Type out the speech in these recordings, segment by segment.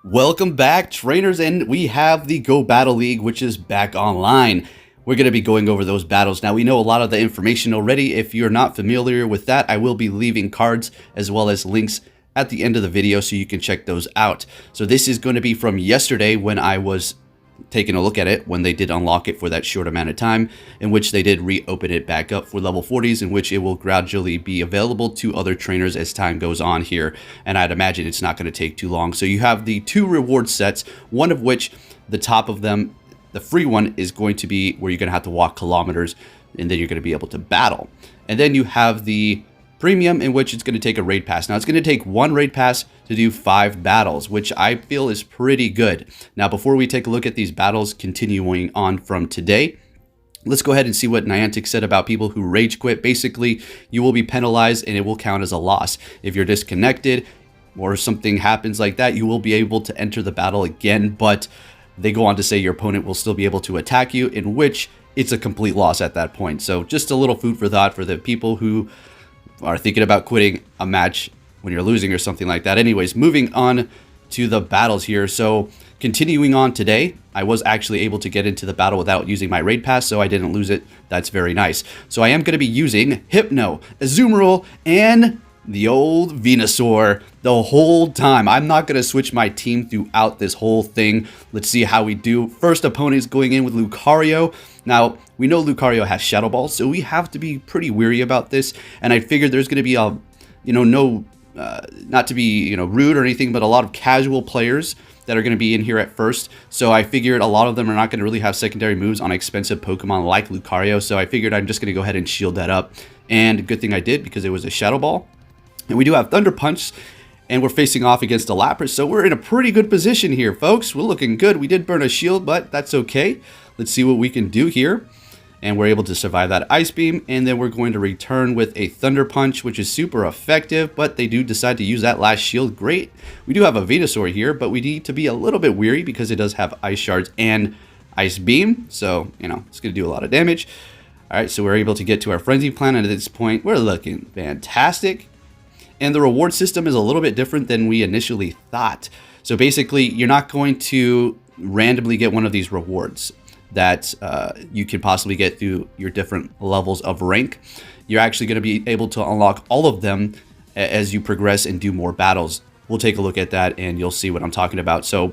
Welcome back, trainers, and we have the Go Battle League, which is back online. We're going to be going over those battles. Now, we know a lot of the information already. If you're not familiar with that, I will be leaving cards as well as links at the end of the video so you can check those out. So this is going to be from yesterday when I was taking a look at it, when they did unlock it for that short amount of time, in which they did reopen it back up for level 40s, in which it will gradually be available to other trainers as time goes on here. And I'd imagine it's not going to take too long. So you have the two reward sets, one of which, the top of them, the free one, is going to be where you're going to have to walk kilometers, and then you're going to be able to battle. And then you have the premium, in which it's going to take a raid pass. Now, it's going to take one raid pass to do 5 battles, which I feel is pretty good. Now, before we take a look at these battles continuing on from today, let's go ahead and see what Niantic said about people who rage quit. Basically, you will be penalized and it will count as a loss. If you're disconnected or something happens like that, you will be able to enter the battle again, but they go on to say your opponent will still be able to attack you, in which it's a complete loss at that point. So just a little food for thought for the people who are thinking about quitting a match when you're losing or something like that. Anyways, moving on to the battles here. So continuing on today, I was actually able to get into the battle without using my raid pass, so I didn't lose it. That's very nice. So I am going to be using Hypno, Azumarill, and the old Venusaur the whole time. I'm not going to switch my team throughout this whole thing. Let's see how we do. First opponent is going in with Lucario. Now, we know Lucario has Shadow Ball, so we have to be pretty weary about this. And I figured there's going to be a, not to be, rude or anything, but a lot of casual players that are going to be in here at first. So I figured a lot of them are not going to really have secondary moves on expensive Pokemon like Lucario. So I figured I'm just going to go ahead and shield that up. And good thing I did, because it was a Shadow Ball. And we do have Thunder Punch, and we're facing off against a Lapras, so we're in a pretty good position here, folks. We're looking good. We did burn a shield, but that's okay. Let's see what we can do here. And we're able to survive that Ice Beam, and then we're going to return with a Thunder Punch, which is super effective, but they do decide to use that last shield. Great. We do have a Venusaur here, but we need to be a little bit weary because it does have Ice Shards and Ice Beam, so, it's going to do a lot of damage. All right, so we're able to get to our Frenzy Plant, and at this point, we're looking fantastic. And the reward system is a little bit different than we initially thought. So basically, you're not going to randomly get one of these rewards that you can possibly get through your different levels of rank. You're actually going to be able to unlock all of them as you progress and do more battles. We'll take a look at that and you'll see what I'm talking about. So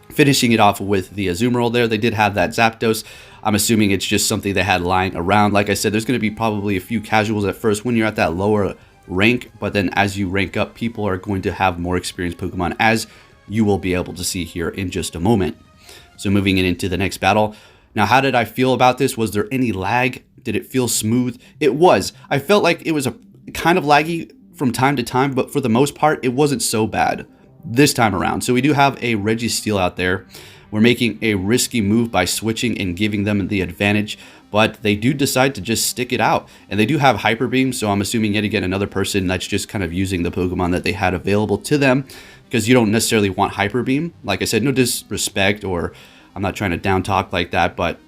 finishing it off with the Azumarill there, they did have that Zapdos. I'm assuming it's just something they had lying around. Like I said, there's going to be probably a few casuals at first when you're at that lower rank, but then as you rank up, people are going to have more experienced Pokemon, as you will be able to see here in just a moment. So moving into the next battle. Now, how did I feel about this? Was there any lag? Did it feel smooth? It was. I felt like it was a kind of laggy from time to time, but for the most part, it wasn't so bad this time around. So we do have a Registeel out there. We're making a risky move by switching and giving them the advantage, but they do decide to just stick it out. And they do have Hyper Beam, so I'm assuming yet again another person that's just kind of using the Pokemon that they had available to them, because you don't necessarily want Hyper Beam. Like I said, no disrespect, or I'm not trying to down talk like that, but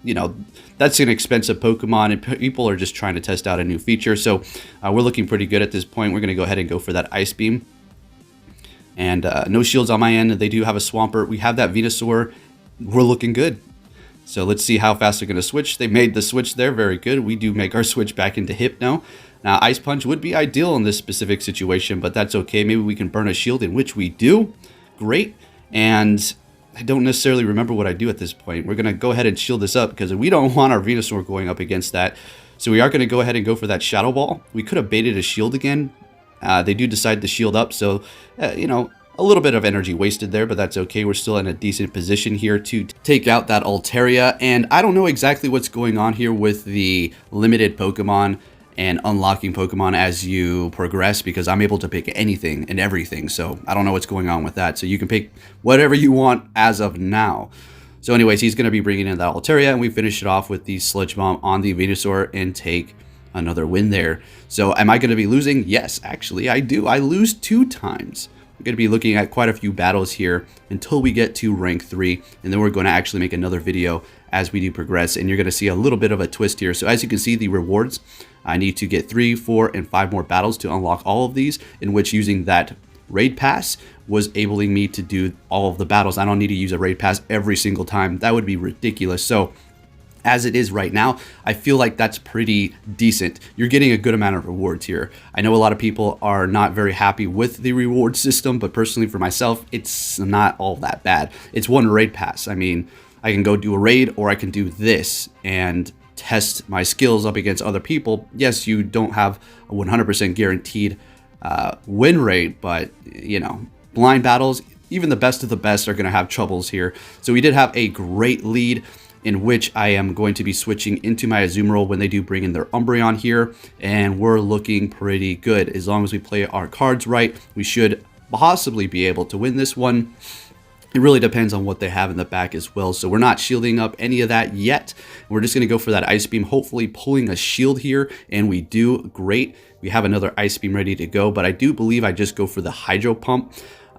that's an expensive Pokemon and people are just trying to test out a new feature. So we're looking pretty good at this point. We're going to go ahead and go for that Ice Beam. And no shields on my end. They do have a Swampert. We have that Venusaur. We're looking good. So let's see how fast they're going to switch. They made the switch there. Very good. We do make our switch back into Hypno. Now, Ice Punch would be ideal in this specific situation, but that's okay. Maybe we can burn a shield, in which we do. Great. And I don't necessarily remember what I do at this point. We're going to go ahead and shield this up because we don't want our Venusaur going up against that. So we are going to go ahead and go for that Shadow Ball. We could have baited a shield again. They do decide to shield up, so, a little bit of energy wasted there, but that's okay. We're still in a decent position here to take out that Altaria. And I don't know exactly what's going on here with the limited Pokemon and unlocking Pokemon as you progress, because I'm able to pick anything and everything. So I don't know what's going on with that. So you can pick whatever you want as of now. So anyways, he's going to be bringing in that Altaria, and we finish it off with the Sludge Bomb on the Venusaur and take another win there. So am I going to be losing? Yes, actually I do. I lose 2 times. We're going to be looking at quite a few battles here until we get to rank 3, and then we're going to actually make another video as we do progress, and you're going to see a little bit of a twist here. So as you can see, the rewards, I need to get 3, 4, and 5 more battles to unlock all of these, in which using that raid pass was enabling me to do all of the battles. I don't need to use a raid pass every single time. That would be ridiculous. So as it is right now, I feel like that's pretty decent. You're getting a good amount of rewards here. I know a lot of people are not very happy with the reward system, but personally for myself, it's not all that bad. It's one raid pass. I mean, I can go do a raid, or I can do this and test my skills up against other people. Yes, you don't have a 100% guaranteed win rate, but you know, blind battles, even the best of the best are going to have troubles here. So we did have a great lead, in which I am going to be switching into my Azumarill when they do bring in their Umbreon here, and we're looking pretty good. As long as we play our cards right, we should possibly be able to win this one. It really depends on what they have in the back as well, so we're not shielding up any of that yet. We're just going to go for that Ice Beam, hopefully pulling a shield here, and we do great. We have another Ice Beam ready to go, but I do believe I just go for the Hydro Pump.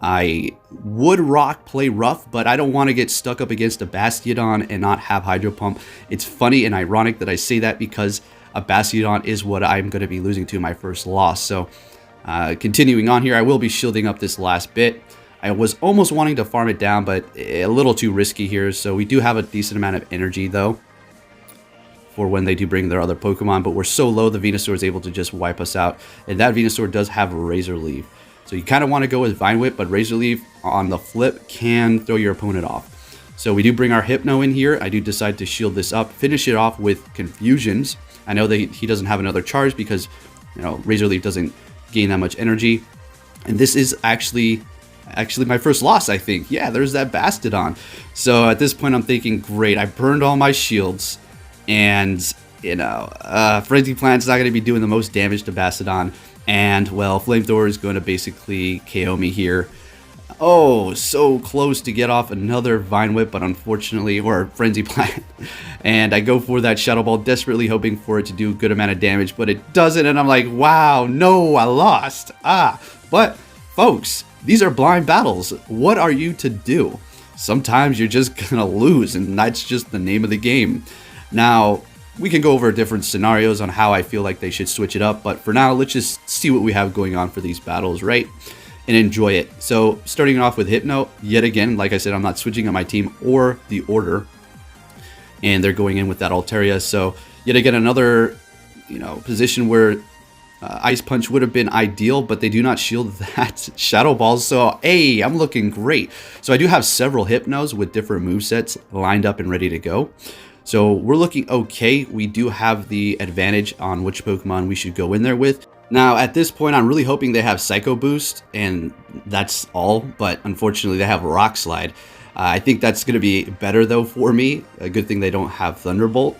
I would play rough, but I don't want to get stuck up against a Bastiodon and not have Hydro Pump. It's funny and ironic that I say that, because a Bastiodon is what I'm going to be losing to my first loss. So continuing on here, I will be shielding up this last bit. I was almost wanting to farm it down, but a little too risky here. So we do have a decent amount of energy though for when they do bring their other Pokemon, but we're so low the Venusaur is able to just wipe us out. And that Venusaur does have Razor Leaf. So you kind of want to go with Vine Whip, but Razor Leaf on the flip can throw your opponent off. So we do bring our Hypno in here. I do decide to shield this up, finish it off with Confusions. I know that he doesn't have another charge because, you know, Razor Leaf doesn't gain that much energy. And this is actually my first loss, I think. Yeah, there's that Bastiodon. So at this point I'm thinking, great, I burned all my shields, and you know, Frenzy Plant's not going to be doing the most damage to Bastiodon. And, well, Flamethrower is going to basically KO me here. Oh, so close to get off another Vine Whip, but unfortunately, or Frenzy Plant. And I go for that Shadow Ball, desperately hoping for it to do a good amount of damage, but it doesn't. And I'm like, wow, no, I lost. But, folks, these are blind battles. What are you to do? Sometimes you're just going to lose, and that's just the name of the game. Now, we can go over different scenarios on how I feel like they should switch it up, but for now, let's just see what we have going on for these battles, right? And enjoy it. So, starting off with Hypno, yet again, like I said, I'm not switching up my team or the order. And they're going in with that Altaria, so yet again, another, you know, position where Ice Punch would have been ideal, but they do not shield that Shadow Balls, so hey, I'm looking great. So I do have several Hypnos with different movesets lined up and ready to go. So we're looking okay. We do have the advantage on which Pokemon we should go in there with. Now, at this point, I'm really hoping they have Psycho Boost, and that's all. But unfortunately, they have Rock Slide. I think that's going to be better, though, for me. A good thing they don't have Thunderbolt.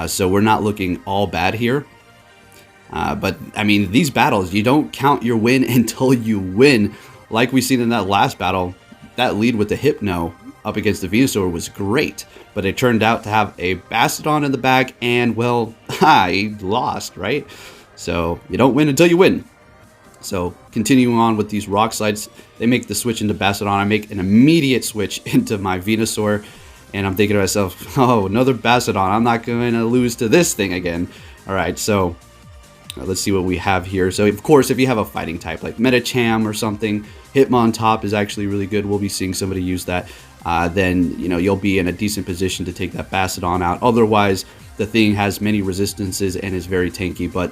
So we're not looking all bad here. But, I mean, these battles, you don't count your win until you win. Like we seen in that last battle, that lead with the Hypno up against the Venusaur was great, but it turned out to have a Bastiodon in the back, and, well, I lost, right? So you don't win until you win. So continuing on with these Rock Slides, they make the switch into Bastiodon. I make an immediate switch into my Venusaur, and I'm thinking to myself, oh, another Bastiodon. I'm not going to lose to this thing again. All right, so let's see what we have here. So, of course, if you have a fighting type like Medicham or something, Hitmontop is actually really good. We'll be seeing somebody use that. Then, you know, you'll be in a decent position to take that Bastiodon out. Otherwise, the thing has many resistances and is very tanky, but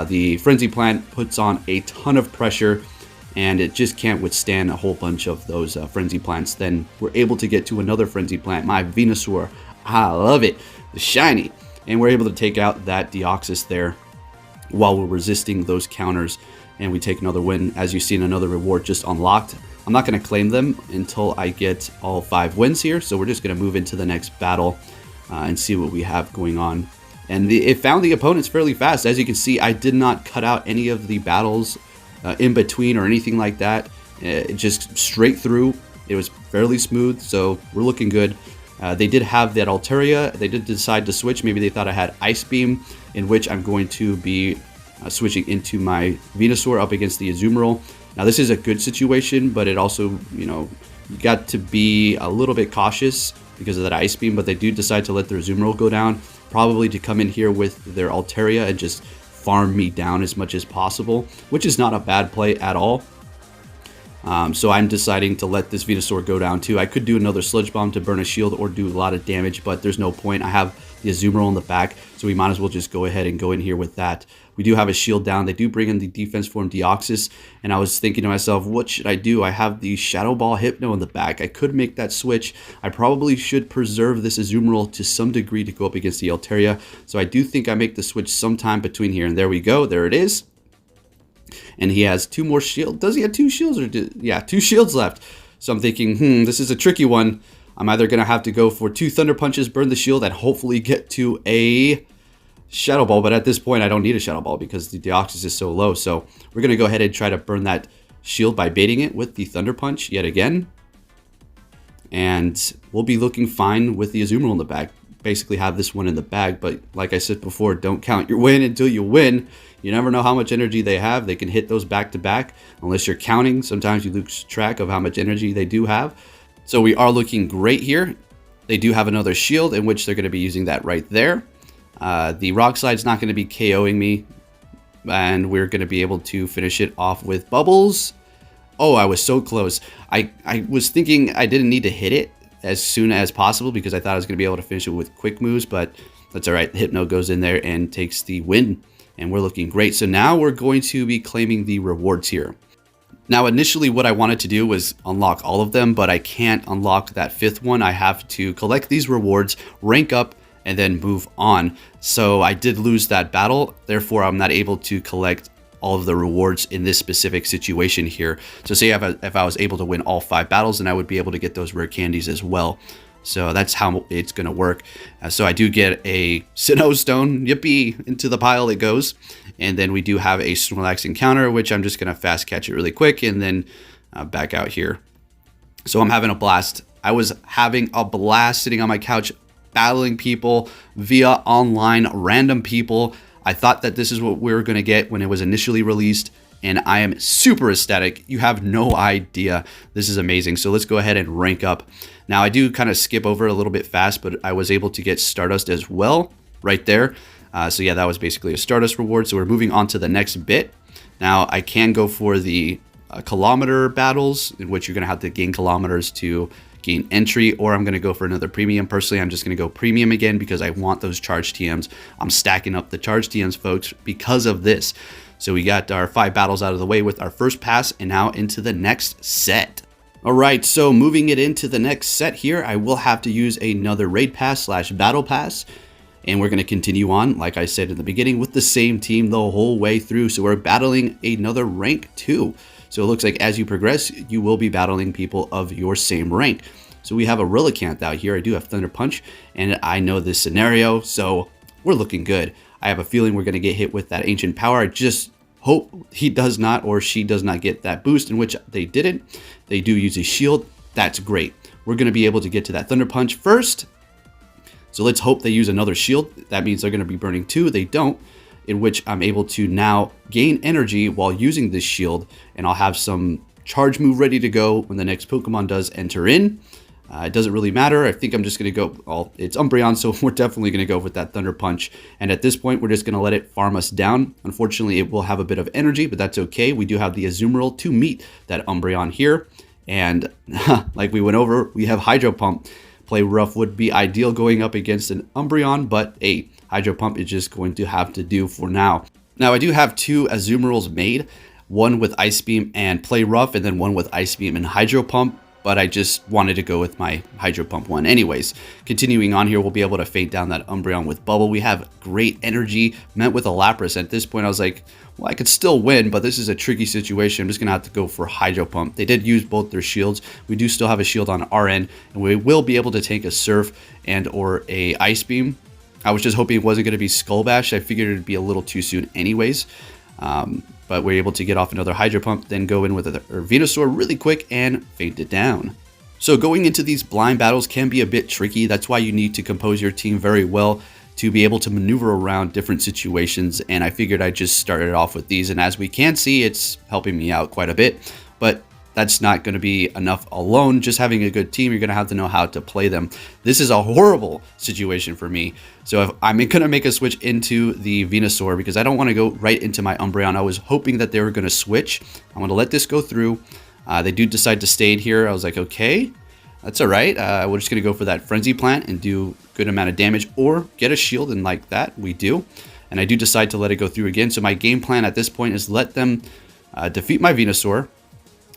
the Frenzy Plant puts on a ton of pressure, and it just can't withstand a whole bunch of those Frenzy Plants. Then we're able to get to another Frenzy Plant, my Venusaur. I love it, the shiny. And we're able to take out that Deoxys there while we're resisting those counters, and we take another win. As you see, another reward just unlocked. I'm not going to claim them until I get all 5 wins here, so we're just going to move into the next battle and see what we have going on. And it found the opponents fairly fast. As you can see, I did not cut out any of the battles in between or anything like that. It just straight through. It was fairly smooth, so we're looking good. They did have that Altaria. They did decide to switch. Maybe they thought I had Ice Beam, in which I'm going to be switching into my Venusaur up against the Azumarill. Now, this is a good situation, but it also, you know, you got to be a little bit cautious because of that Ice Beam, but they do decide to let their Azumarill go down, probably to come in here with their Altaria and just farm me down as much as possible, which is not a bad play at all. So I'm deciding to let this Venusaur go down too. I could do another Sludge Bomb to burn a shield or do a lot of damage, but there's no point. I have the Azumarill in the back, so we might as well just go ahead and go in here with that. We do have a shield down. They do bring in the defense form Deoxys, and I was thinking to myself, what should I do? I have the Shadow Ball Hypno in the back. I could make that switch. I probably should preserve this Azumarill to some degree to go up against the Altaria, so I do think I make the switch sometime between here, and there we go. There it is. And he has 2 more shields. Does he have 2 shields? Yeah, 2 shields left. So I'm thinking, this is a tricky one. I'm either going to have to go for 2 Thunder Punches, burn the shield, and hopefully get to a Shadow Ball. But at this point, I don't need a Shadow Ball because the Deoxys is so low. So we're going to go ahead and try to burn that shield by baiting it with the Thunder Punch yet again. And we'll be looking fine with the Azumarill in the bag. Basically have this one in the bag, but like I said before, don't count your win until you win. You never know how much energy they have. They can hit those back to back unless you're counting. Sometimes you lose track of how much energy they do have. So we are looking great here. They do have another shield in which they're going to be using that right there. The Rock Slide's not going to be KOing me, and we're going to be able to finish it off with Bubbles. Oh, I was so close. I was thinking I didn't need to hit it as soon as possible because I thought I was going to be able to finish it with quick moves, but that's all right. Hypno goes in there and takes the win, and we're looking great. So now we're going to be claiming the rewards here. Now, initially what I wanted to do was unlock all of them, but I can't unlock that 5th one. I have to collect these rewards, rank up, and then move on. So I did lose that battle. Therefore, I'm not able to collect all of the rewards in this specific situation here. So say if I was able to win all 5 battles, then I would be able to get those rare candies as well. So that's how it's going to work. So I do get a Sinnoh Stone. Yippee! Into the pile it goes. And then we do have a Snorlax encounter, which I'm just going to fast catch it really quick and then back out here. So I'm having a blast. I was having a blast sitting on my couch battling people via online random people. I thought that this is what we were going to get when it was initially released, and I am super ecstatic. You have no idea. This is amazing. So let's go ahead and rank up. Now, I do kind of skip over a little bit fast, but I was able to get Stardust as well right there. So yeah, that was basically a Stardust reward. So we're moving on to the next bit. Now, I can go for the kilometer battles, in which you're going to have to gain kilometers to gain entry, or I'm going to go for another premium. Personally, I'm just going to go premium again because I want those charge TMs. I'm stacking up the charge TMs, folks, because of this. So we got our 5 battles out of the way with our first pass, and now into the next set. All right, so moving it into the next set here, I will have to use another raid pass / battle pass. And we're going to continue on, like I said in the beginning, with the same team the whole way through. So we're battling another rank 2. So it looks like as you progress, you will be battling people of your same rank. So we have a Relicanth out here. I do have Thunder Punch, and I know this scenario, so we're looking good. I have a feeling we're going to get hit with that Ancient Power. I just hope he does not, or she does not, get that boost, in which they didn't. They do use a shield. That's great. We're going to be able to get to that Thunder Punch first. So let's hope they use another shield. That means they're going to be burning 2. They don't, in which I'm able to now gain energy while using this shield, and I'll have some charge move ready to go when the next Pokemon does enter in. It doesn't really matter. I think I'm just going to go, well, it's Umbreon, so we're definitely going to go with that Thunder Punch. And at this point, we're just going to let it farm us down. Unfortunately, it will have a bit of energy, but that's okay. We do have the Azumarill to meet that Umbreon here. And like we went over, we have Hydro Pump. Play rough would be ideal going up against an Umbreon, but a Hydro Pump is just going to have to do for now. Now, I do have 2 Azumarills made, one with Ice Beam and Play Rough, and then one with Ice Beam and Hydro Pump, but I just wanted to go with my Hydro Pump one anyways. Continuing on here, we'll be able to faint down that Umbreon with Bubble. We have great energy met with a Lapras. At this point, I was like, well, I could still win, but this is a tricky situation. I'm just going to have to go for Hydro Pump. They did use both their shields. We do still have a shield on our end, and we will be able to take a Surf and or a Ice Beam. I was just hoping it wasn't going to be Skull Bash. I figured it would be a little too soon anyways. But we're able to get off another Hydro Pump, then go in with a Venusaur really quick and faint it down. So going into these blind battles can be a bit tricky. That's why you need to compose your team very well to be able to maneuver around different situations. And I figured I'd just start it off with these. And as we can see, it's helping me out quite a bit. But that's not going to be enough alone. Just having a good team, you're going to have to know how to play them. This is a horrible situation for me. So if I'm going to make a switch into the Venusaur because I don't want to go right into my Umbreon. I was hoping that they were going to switch. I'm going to let this go through. They do decide to stay in here. I was like, okay, that's all right. We're just going to go for that Frenzy Plant and do a good amount of damage or get a shield, and like that, we do. And I do decide to let it go through again. So my game plan at this point is let them defeat my Venusaur.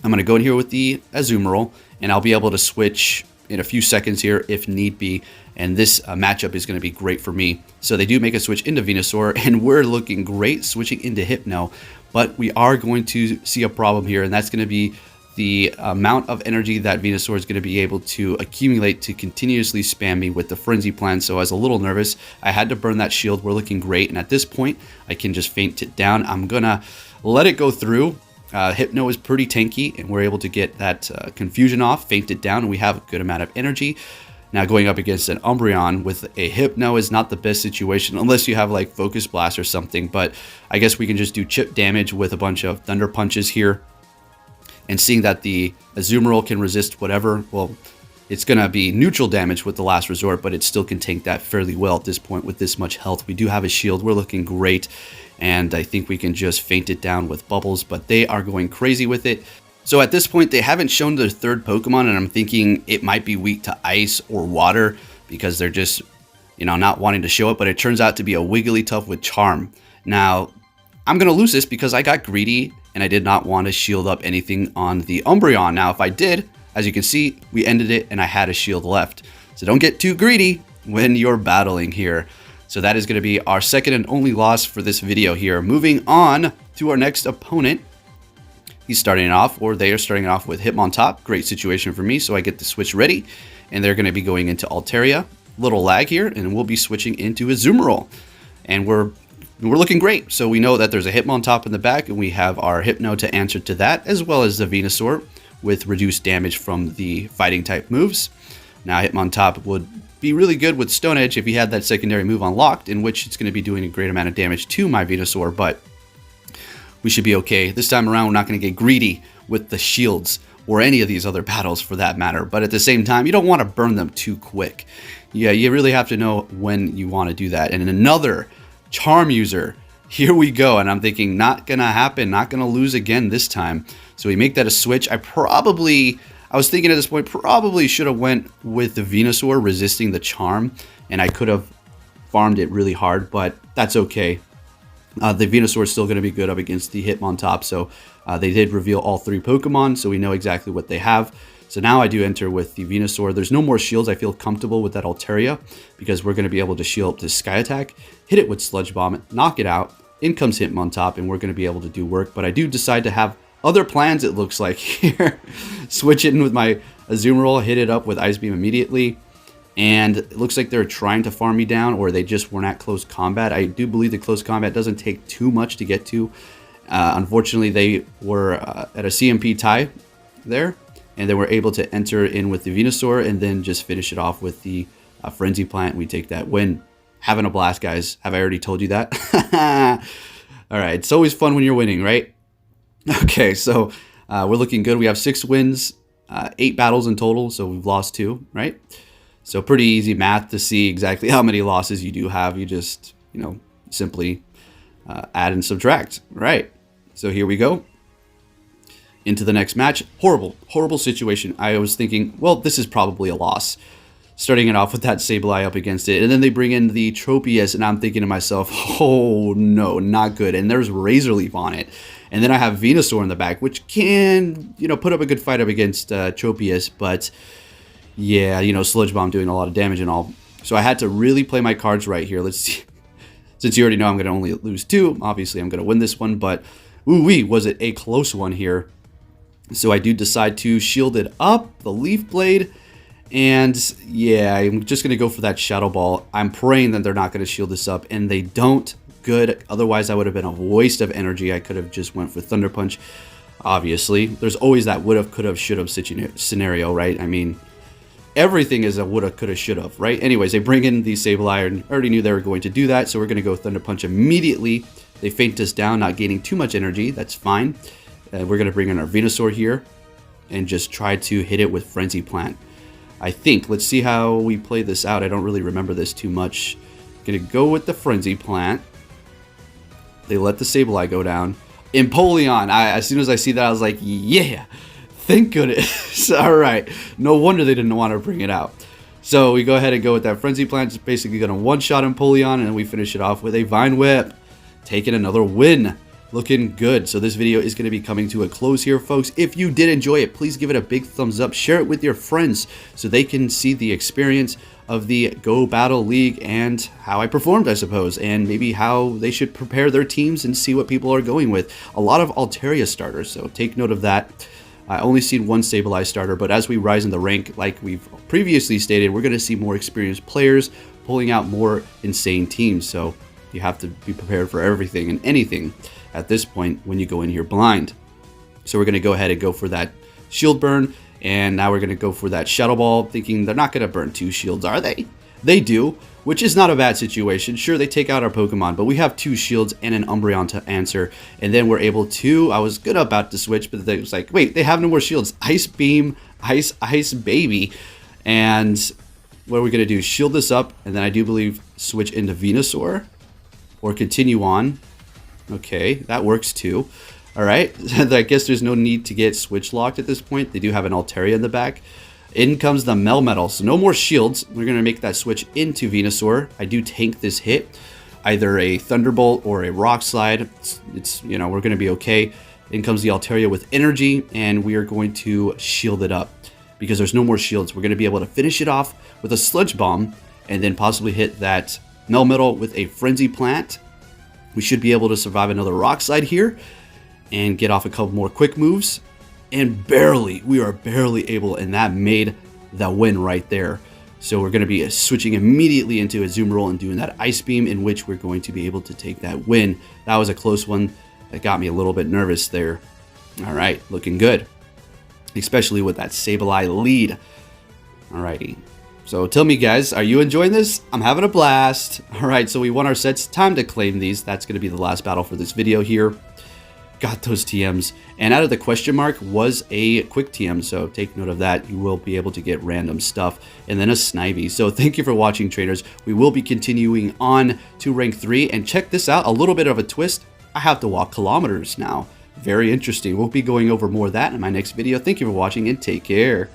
I'm going to go in here with the Azumarill, and I'll be able to switch in a few seconds here if need be. And this matchup is going to be great for me. So they do make a switch into Venusaur, and we're looking great switching into Hypno. But we are going to see a problem here, and that's going to be the amount of energy that Venusaur is going to be able to accumulate to continuously spam me with the Frenzy Plan. So I was a little nervous. I had to burn that shield. We're looking great. And at this point, I can just feint it down. I'm going to let it go through. Hypno is pretty tanky, and we're able to get that confusion off, feint it down, and we have a good amount of energy. Now going up against an Umbreon with a Hypno is not the best situation unless you have like Focus Blast or something. But I guess we can just do chip damage with a bunch of Thunder Punches here. And seeing that the Azumarill can resist whatever, well, it's going to be neutral damage with the last resort, but it still can tank that fairly well at this point with this much health. We do have a shield. We're looking great. And I think we can just feint it down with Bubbles, but they are going crazy with it. So at this point, they haven't shown their third Pokemon, and I'm thinking it might be weak to ice or water because they're just, you know, not wanting to show it, but it turns out to be a Wigglytuff with Charm. Now, I'm going to lose this because I got greedy and I did not want to shield up anything on the Umbreon. Now, if I did, as you can see, we ended it and I had a shield left. So don't get too greedy when you're battling here. So that is going to be our second and only loss for this video here. Moving on to our next opponent. He's starting it off, or they are starting it off with Hitmontop. Great situation for me, so I get the switch ready. And they're going to be going into Altaria. Little lag here, and we'll be switching into Azumarill. And we're looking great. So we know that there's a Hitmontop in the back, and we have our Hypno to answer to that, as well as the Venusaur with reduced damage from the fighting type moves. Now Hitmontop would be really good with Stone Edge if he had that secondary move unlocked, in which it's going to be doing a great amount of damage to my Venusaur, but we should be okay. This time around, we're not going to get greedy with the shields or any of these other battles for that matter. But at the same time, you don't want to burn them too quick. Yeah, you really have to know when you want to do that. And another Charm user. Here we go. And I'm thinking, not going to happen. Not going to lose again this time. So we make that a switch. I was thinking at this point, probably should have went with the Venusaur resisting the Charm. And I could have farmed it really hard, but that's okay. The Venusaur is still going to be good up against the Hitmontop, so they did reveal all three Pokemon, so we know exactly what they have. So now I do enter with the Venusaur. There's no more shields. I feel comfortable with that Altaria because we're going to be able to shield up this Sky Attack, hit it with Sludge Bomb, knock it out. In comes Hitmontop, and we're going to be able to do work. But I do decide to have other plans, it looks like, here. Switch it in with my Azumarill, hit it up with Ice Beam immediately. And it looks like they're trying to farm me down, or they just weren't at close combat. I do believe the close combat doesn't take too much to get to. Unfortunately, they were at a CMP tie there, and they were able to enter in with the Venusaur and then just finish it off with the Frenzy Plant. We take that win. Having a blast, guys. Have I already told you that? All right, it's always fun when you're winning, right? Okay, so we're looking good. We have 6 wins, 8 battles in total, so we've lost 2, right? So pretty easy math to see exactly how many losses you do have. You just, simply add and subtract. Right. So here we go. Into the next match. Horrible situation. I was thinking, well, this is probably a loss. Starting it off with that Sableye up against it. And then they bring in the Tropius, and I'm thinking to myself, oh no, not good. And there's Razor Leaf on it. And then I have Venusaur in the back, which can, put up a good fight up against Tropius, but yeah, Sludge Bomb doing a lot of damage and all. So I had to really play my cards right here. Let's see. Since you already know I'm going to only lose 2, obviously I'm going to win this one, but ooh-wee, was it a close one here. So I do decide to shield it up, the Leaf Blade, and yeah, I'm just going to go for that Shadow Ball. I'm praying that they're not going to shield this up, and they don't. Good. Otherwise, that would have been a waste of energy. I could have just went for Thunder Punch. Obviously, there's always that would have, could have, should have scenario, right? I mean, everything is a woulda, coulda, shoulda, right? Anyways, they bring in the Sableye, and already knew they were going to do that, so we're going to go Thunder Punch immediately. They feint us down, not gaining too much energy. That's fine. We're going to bring in our Venusaur here and just try to hit it with Frenzy Plant. I think. Let's see how we play this out. I don't really remember this too much. Going to go with the Frenzy Plant. They let the Sableye go down. Empoleon. As soon as I see that, I was like, yeah. Thank goodness. All right. No wonder they didn't want to bring it out. So we go ahead and go with that Frenzy Plant. It's basically going to one-shot Empoleon, and then we finish it off with a Vine Whip. Taking another win. Looking good. So this video is going to be coming to a close here, folks. If you did enjoy it, please give it a big thumbs up. Share it with your friends so they can see the experience of the Go Battle League and how I performed, I suppose, and maybe how they should prepare their teams and see what people are going with. A lot of Altaria starters, so take note of that. I only seen one Sableye starter, but as we rise in the rank, like we've previously stated, we're going to see more experienced players pulling out more insane teams. So you have to be prepared for everything and anything at this point when you go in here blind. So we're going to go ahead and go for that shield burn, and now we're going to go for that Shadow Ball, thinking they're not going to burn 2 shields, are they? They do, which is not a bad situation. Sure, they take out our Pokemon, but we have 2 shields and an Umbreon to answer, and then we're able to, I was good about to switch, but it was like, wait, they have no more shields. Ice Beam, Ice Baby, and what are we going to do? Shield this up, and then I do believe switch into Venusaur, or continue on. Okay, that works too. All right, I guess there's no need to get switch locked at this point. They do have an Altaria in the back. In comes the Melmetal, so no more shields. We're going to make that switch into Venusaur. I do tank this hit, either a Thunderbolt or a Rock Slide. It's you know, we're going to be okay. In comes the Altaria with energy, and we are going to shield it up because there's no more shields. We're going to be able to finish it off with a Sludge Bomb, and then possibly hit that Melmetal with a Frenzy Plant. We should be able to survive another Rock Slide here and get off a couple more quick moves. And we are barely able, and that made the win right there. So we're going to be switching immediately into a Zoom Roll and doing that Ice Beam, in which we're going to be able to take that win. That was a close one. That got me a little bit nervous there. All right, looking good, especially with that Sableye lead. Alrighty. So tell me, guys, are you enjoying this? I'm having a blast. All right, so we won our sets. Time to claim these. That's going to be the last battle for this video here. Got those TMs, and out of the question mark was a quick TM, so take note of that. You will be able to get random stuff, and then a Snivy. So thank you for watching, traders. We will be continuing on to rank 3, and check this out, a little bit of a twist. I have to walk kilometers now. Very interesting. We'll be going over more of that in my next video. Thank you for watching, and take care.